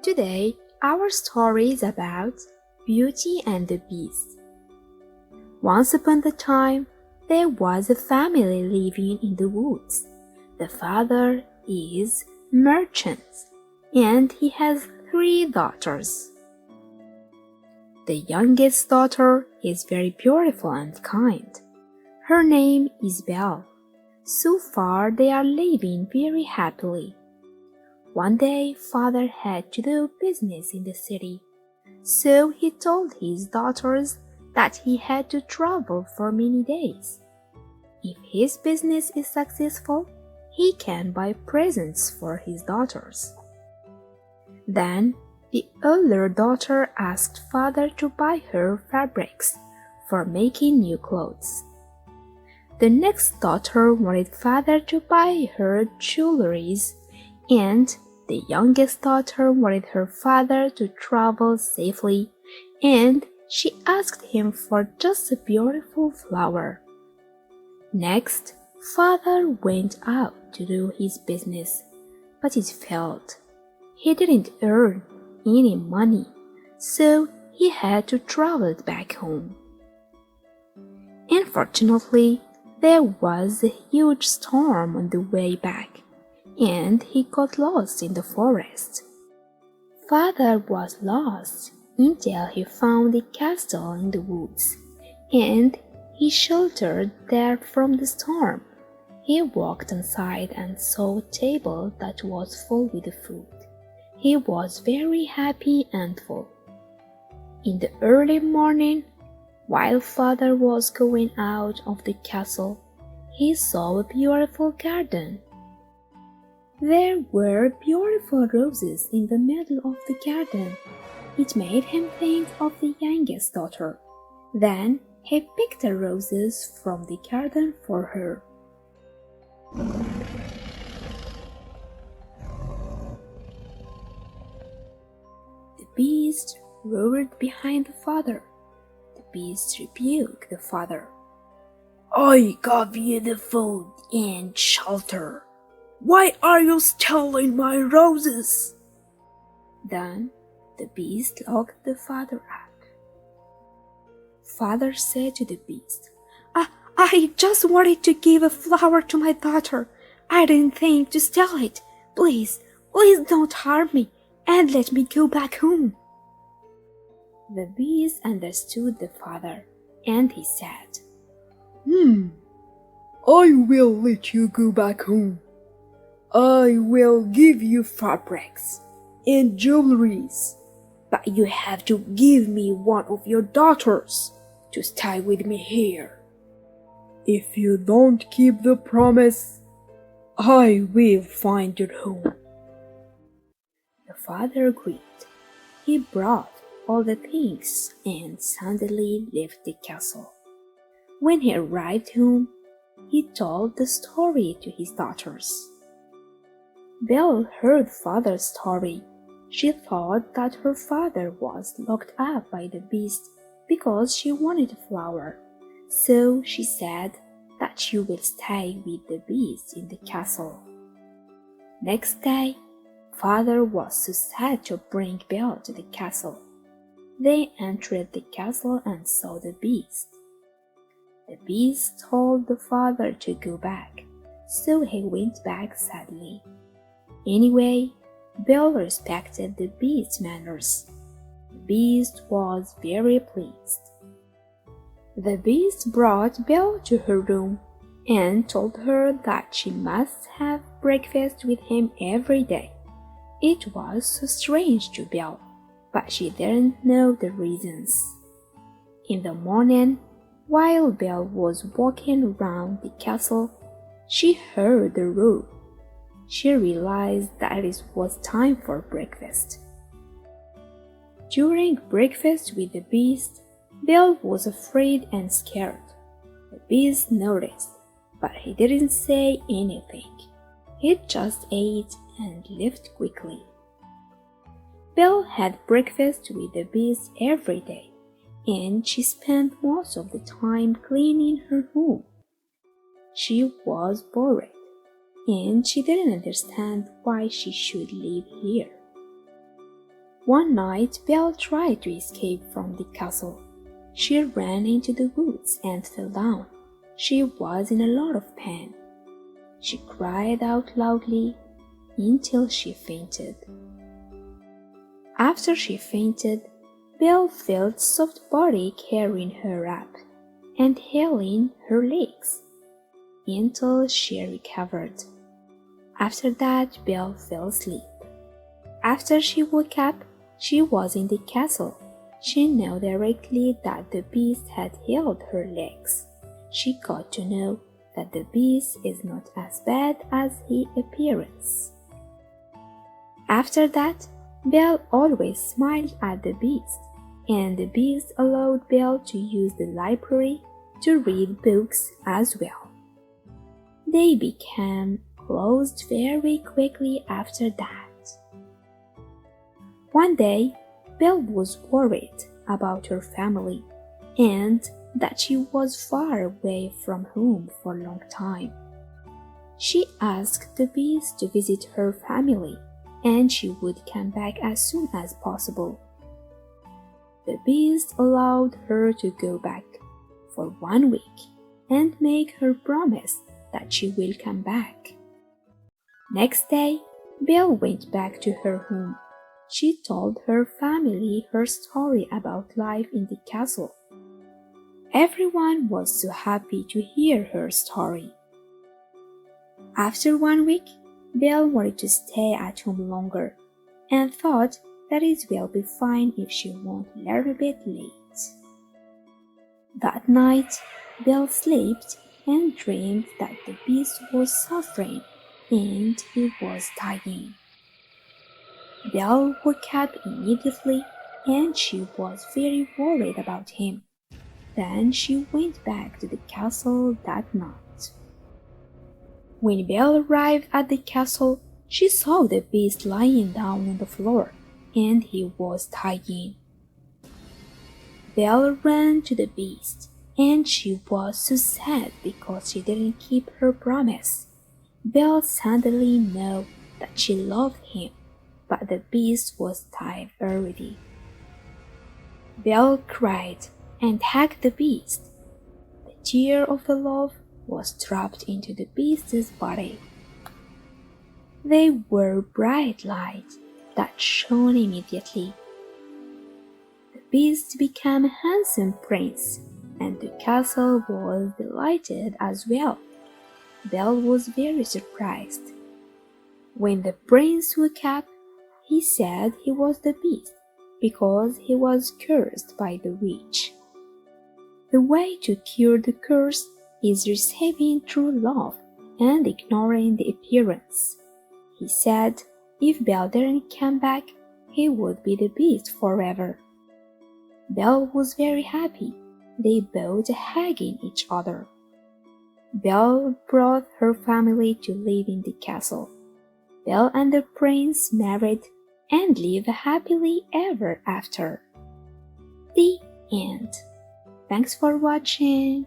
Today, our story is about Beauty and the Beast. Once upon a time, there was a family living in the woods. The father is merchant, and he has 3 daughters. The youngest daughter is very beautiful and kind. Her name is Belle. So far, they are living very happily. One day, father had to do business in the city, so he told his daughters that he had to travel for many days. If his business is successful, he can buy presents for his daughters. Then, the elder daughter asked father to buy her fabrics for making new clothes. The next daughter wanted father to buy her jewelries, and the youngest daughter wanted her father to travel safely, and she asked him for just a beautiful flower. Next, father went out to do his business, but it failed. He didn't earn any money, so he had to travel back home. Unfortunately, there was a huge storm on the way back, and he got lost in the forest. Father was lost until he found a castle in the woods, and he sheltered there from the storm. He walked inside and saw a table that was full with food. He was very happy and full. In the early morning, while father was going out of the castle, he saw a beautiful garden. There were beautiful roses in the middle of the garden. It made him think of the youngest daughter. Then he picked the roses from the garden for her. The beast roared behind the father. The beast rebuked the father. "I gave you the food and shelter. Why are you stealing my roses?" Then the beast locked the father up. Father said to the beast, I just wanted to give a flower to my daughter. I didn't think to steal it. Please don't harm me and let me go back home. The beast understood the father, and he said, I will let you go back home. I will give you fabrics and jewelries, but you have to give me one of your daughters to stay with me here. If you don't keep the promise, I will find your home. The father agreed. He brought all the things and suddenly left the castle. When he arrived home, he told the story to his daughters. Belle heard father's story. She thought that her father was locked up by the beast because she wanted a flower. So she said that she will stay with the beast in the castle. Next day, father was so sad to bring Belle to the castle. They entered the castle and saw the beast. The beast told the father to go back, so he went back sadly. Anyway, Belle respected the beast's manners. The beast was very pleased. The beast brought Belle to her room and told her that she must have breakfast with him every day. It was so strange to Belle, but she didn't know the reasons. In the morning, while Belle was walking around the castle, she heard a roar. She realized that it was time for breakfast. During breakfast with the beast, Belle was afraid and scared. The beast noticed, but he didn't say anything. He just ate and left quickly. Belle had breakfast with the beast every day, and she spent most of the time cleaning her home. She was bored, and she didn't understand why she should live here. One night, Belle tried to escape from the castle. She ran into the woods and fell down. She was in a lot of pain. She cried out loudly until she fainted. After she fainted, Belle felt soft body carrying her up and hailing her legs until she recovered. After that, Belle fell asleep. After she woke up, she was in the castle. She knew directly that the beast had held her legs. She got to know that the beast is not as bad as he appears. After that, Belle always smiled at the beast, and the beast allowed Belle to use the library to read books as well. They became closed very quickly after that. One day, Belle was worried about her family and that she was far away from home for a long time. She asked the beast to visit her family and she would come back as soon as possible. The beast allowed her to go back for 1 week and make her promise that she will come back. Next day, Belle went back to her home. She told her family her story about life in the castle. Everyone was so happy to hear her story. After 1 week, Belle wanted to stay at home longer and thought that it will be fine if she went a little bit late. That night, Belle slept and dreamed that the beast was suffering and he was dying. Belle woke up immediately and she was very worried about him. Then she went back to the castle that night. When Belle arrived at the castle, she saw the beast lying down on the floor and he was dying. Belle ran to the beast and she was so sad because she didn't keep her promise. Belle suddenly knew that she loved him, but the beast was tired already. Belle cried and hugged the beast. The tear of the love was dropped into the beast's body. They were bright lights that shone immediately. The beast became a handsome prince, and the castle was delighted as well. Belle was very surprised. When the prince woke up, he said he was the beast because he was cursed by the witch. The way to cure the curse is receiving true love and ignoring the appearance. He said if Belle didn't come back, he would be the beast forever. Belle was very happy. They both hugging each other. Belle brought her family to live in the castle. Belle and the prince married and lived happily ever after. The end. Thanks for watching.